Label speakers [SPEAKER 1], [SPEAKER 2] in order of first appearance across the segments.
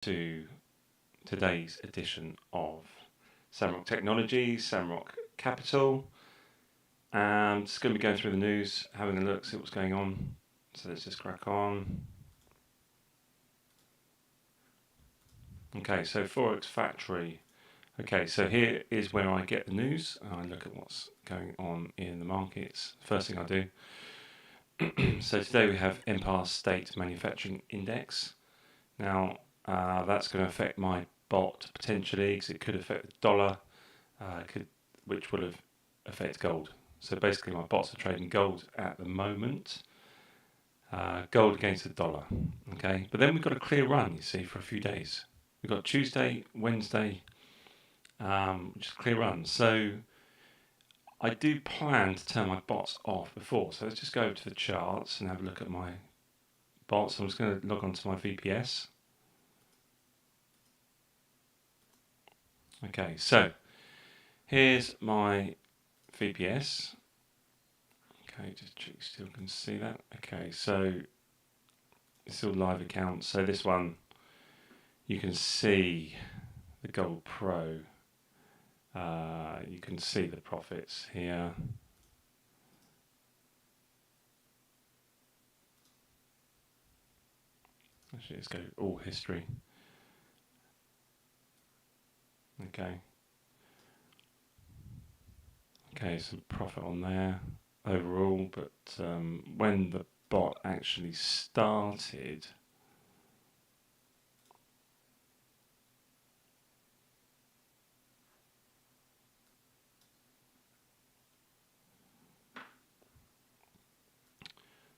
[SPEAKER 1] to today's edition of Samrock Technologies, Samrock Capital. Just going to be going through the news, having a look, see what's going on. So let's just crack on. Okay, so Forex Factory. Okay, so here is where I get the news. I look at what's going on in the markets. First thing I do. So today we have Empire State Manufacturing Index. Now that's going to affect my bot potentially because it could affect the dollar, which will affect gold. So basically my bots are trading gold at the moment. Gold against the dollar. Okay, but then we've got a clear run, you see, for a few days. We've got Tuesday, Wednesday, which is a clear run. So I do plan to turn my bots off before. So let's just go to the charts and have a look at my bots. I'm just going to log on to my VPS. Okay, so here's my VPS. Okay, just check you still can see that. Okay, so it's still live account. So this one, you can see the Gold Pro. You can see the profits here. Actually, let's go all history. Okay. Okay, some profit on there overall, but when the bot actually started,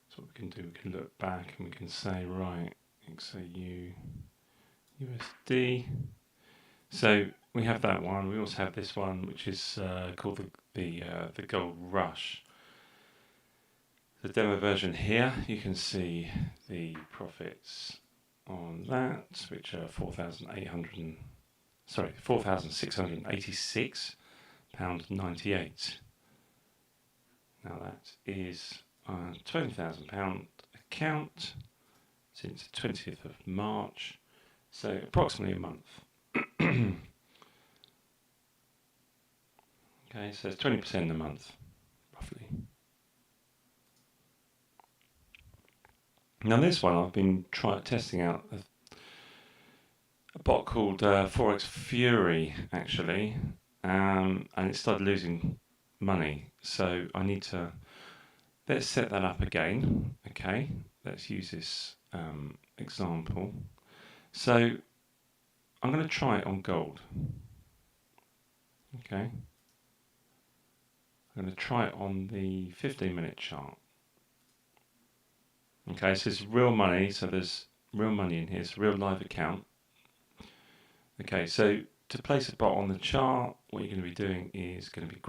[SPEAKER 1] so what we can do, we can look back and we can say, right, XAU, USD. So we have that one. We also have this one, which is called the Gold Rush. The demo version here, you can see the profits on that, which are £4,686.98. Now that is a £20,000 account since the 20th of March, so approximately a month. Okay, so it's 20% in a month, roughly. Now this one I've been testing out a bot called Forex Fury actually, and it started losing money. So I need to let's set that up again. Okay, let's use this example. So I'm going to try it on gold. Okay, I'm going to try it on the 15-minute chart. Okay, so it's real money. So there's real money in here. It's a real live account. Okay, so to place a bot on the chart, what you're going to be doing is going to be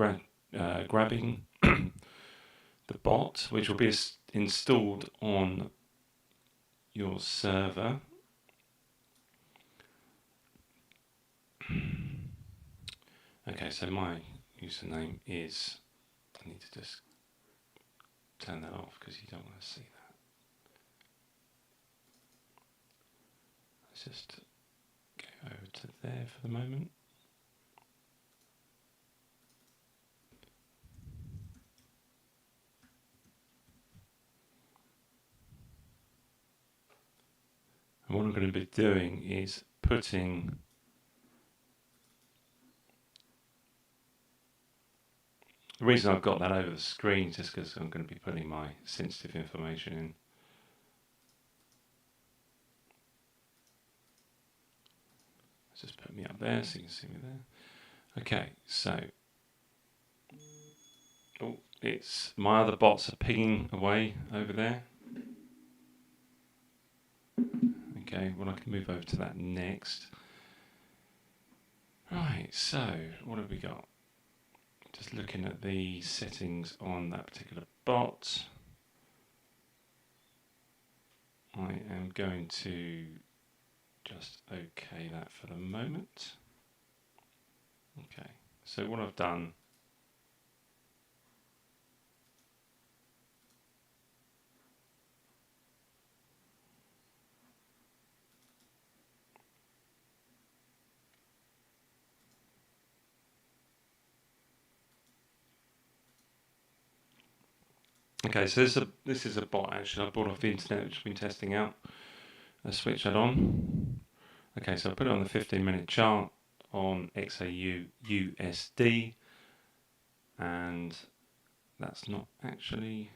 [SPEAKER 1] grabbing the bot, which will be installed on your server. Okay, so my username is, I need to just turn that off because you don't want to see that. Let's just go over to there for the moment. And what I'm going to be doing is putting the reason I've got that over the screen is just because I'm going to be putting my sensitive information in. Let's just put me up there so you can see me there. Okay, so it's my other bots are pinging away over there. Okay, well I can move over to that next. Right, so what have we got? Just looking at the settings on that particular bot. I am going to just OK that for the moment. Okay, so what I've done, Okay, so this is a bot actually I bought off the internet, which I've been testing out. Let's switch that on. Okay, so I put it on the 15-minute chart on XAU USD, and that's not actually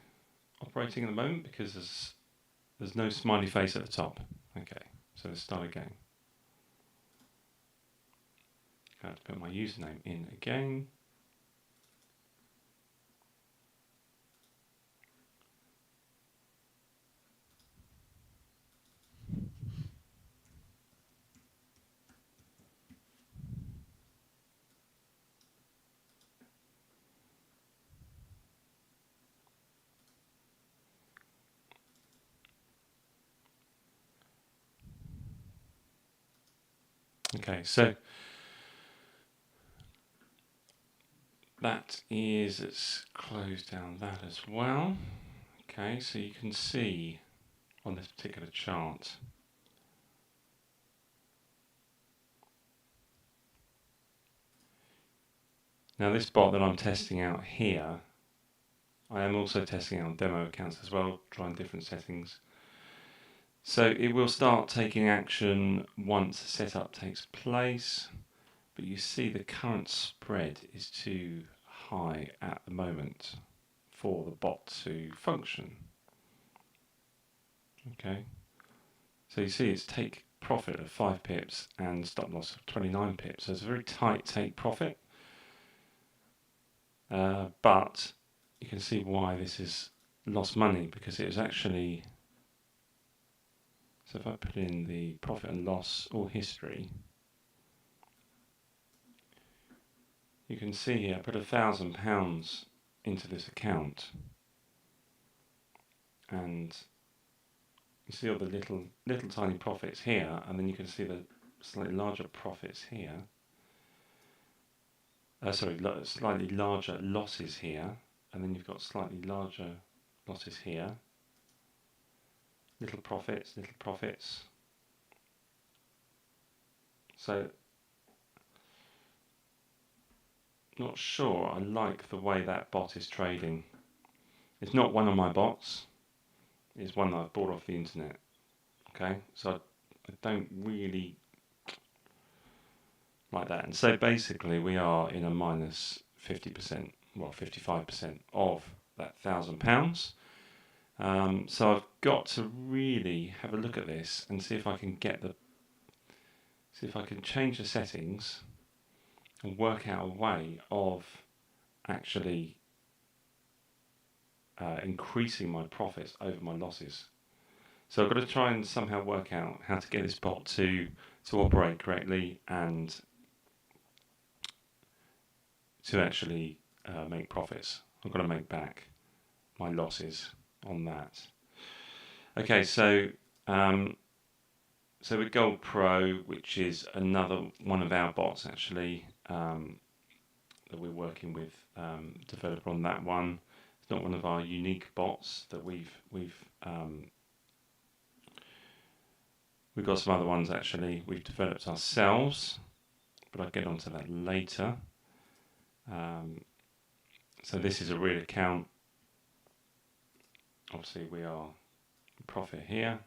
[SPEAKER 1] operating at the moment because there's no smiley face at the top. Okay, so let's start again. I have to put my username in again. Okay, so that is, let's close down that as well. Okay, so you can see on this particular chart, now this bot that I'm testing out here, I am also testing out on demo accounts as well, trying different settings. So it will start taking action once the setup takes place, but you see the current spread is too high at the moment for the bot to function. Okay, so you see it's take profit of 5 pips and stop loss of 29 pips, so it's a very tight take profit, but you can see why this is lost money, because it was actually, so if I put in the profit and loss or history, you can see here I put £1,000 into this account, and you see all the little tiny profits here, and then you can see the slightly larger profits here. Slightly larger losses here, and then you've got slightly larger losses here. Little profits, little profits. So, not sure I like the way that bot is trading. It's not one of my bots. It's one that I've bought off the internet. Okay, so I don't really like that. And so basically we are in a minus 50%, well 55% of that £1,000. So I've got to really have a look at this and see if I can change the settings and work out a way of actually increasing my profits over my losses. So I've got to try and somehow work out how to get this bot to operate correctly and to actually make profits. I've got to make back my losses on that. Okay, so with Gold Pro, which is another one of our bots actually that we're working with, developer on that one. It's not one of our unique bots that we've got some other ones actually we've developed ourselves, but I'll get onto that later. So this is a real account. Obviously we are in profit here.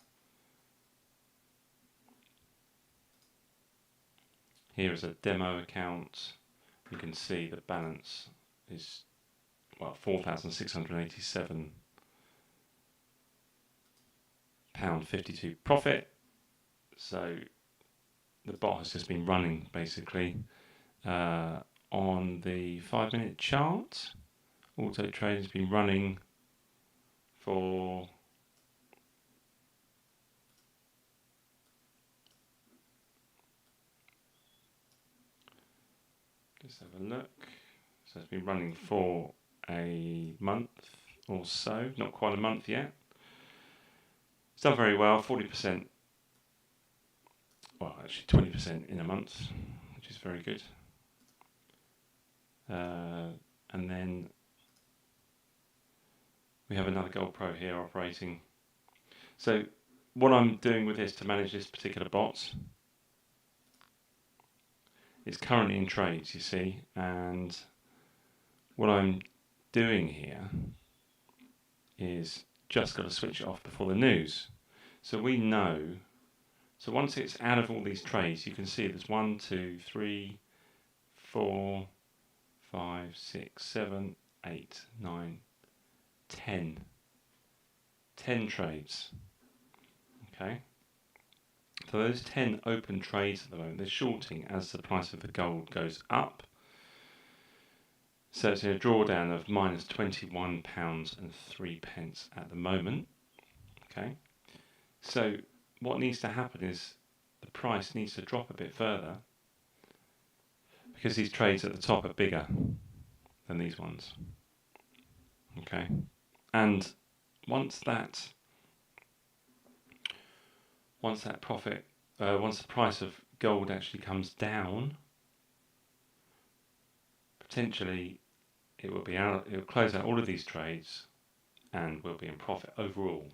[SPEAKER 1] Here is a demo account. You can see the balance is, well, £4,687.52 profit. So the bot has just been running basically on the 5-minute chart. Auto Trade has been running for let's have a look. So it's been running for a month or so, not quite a month yet. It's done very well, 40%, well actually 20% in a month, which is very good. And then we have another Gold Pro here operating. So what I'm doing with this to manage this particular bot, it's currently in trades, you see, and what I'm doing here is just got to switch it off before the news. So we know, so once it's out of all these trades, you can see there's 1, 2, 3, 4, 5, 6, 7, 8, 9, 10. 10 trades. Okay. So those 10 open trades at the moment, they're shorting as the price of the gold goes up. So it's a drawdown of minus £21.03 at the moment. Okay. So what needs to happen is the price needs to drop a bit further because these trades at the top are bigger than these ones. Okay. And once the price of gold actually comes down, potentially it will close out all of these trades and we'll be in profit overall.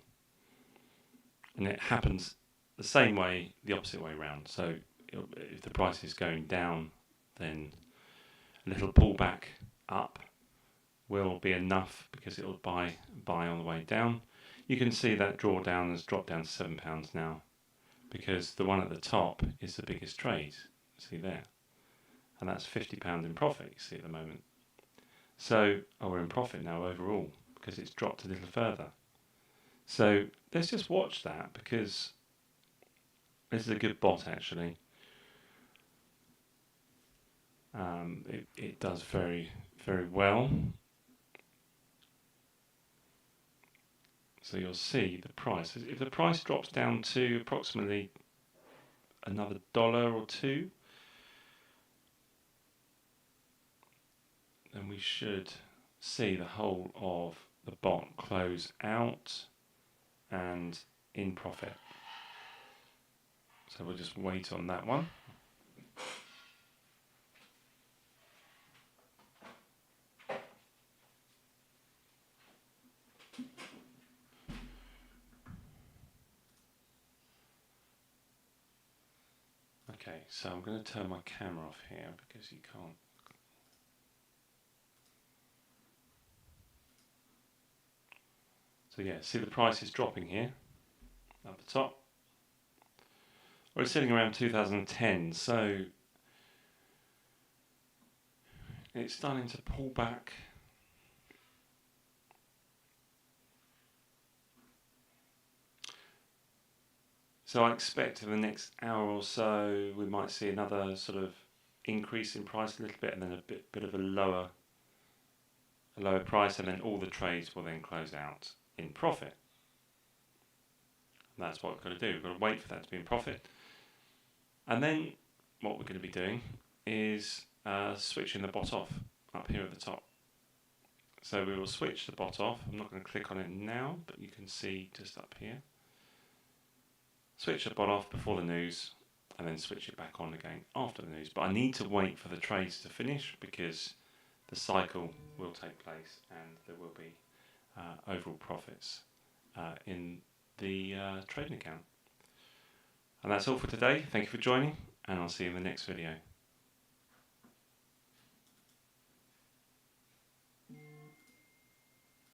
[SPEAKER 1] And it happens the same way, the opposite way around. So if the price is going down, then a little pullback up will be enough because it will buy on the way down. You can see that drawdown has dropped down to £7 now because the one at the top is the biggest trade. See there, and that's £50 in profit. You see at the moment. So we're in profit now overall because it's dropped a little further. So let's just watch that because this is a good bot actually. It does very, very well. So you'll see the price. If the price drops down to approximately another $1 or $2, then we should see the whole of the bot close out and in profit. So we'll just wait on that one. Okay, so I'm going to turn my camera off here because you can't. So yeah, see the price is dropping here at the top. We're sitting around 2010, so it's starting to pull back. So I expect in the next hour or so we might see another sort of increase in price a little bit, and then a bit of a lower price, and then all the trades will then close out in profit. And that's what we've got to do. We've got to wait for that to be in profit, and then what we're going to be doing is switching the bot off up here at the top. So we will switch the bot off. I'm not going to click on it now, but you can see just up here. Switch the bot off before the news and then switch it back on again after the news. But I need to wait for the trades to finish because the cycle will take place and there will be overall profits in the trading account. And that's all for today. Thank you for joining, and I'll see you in the next video.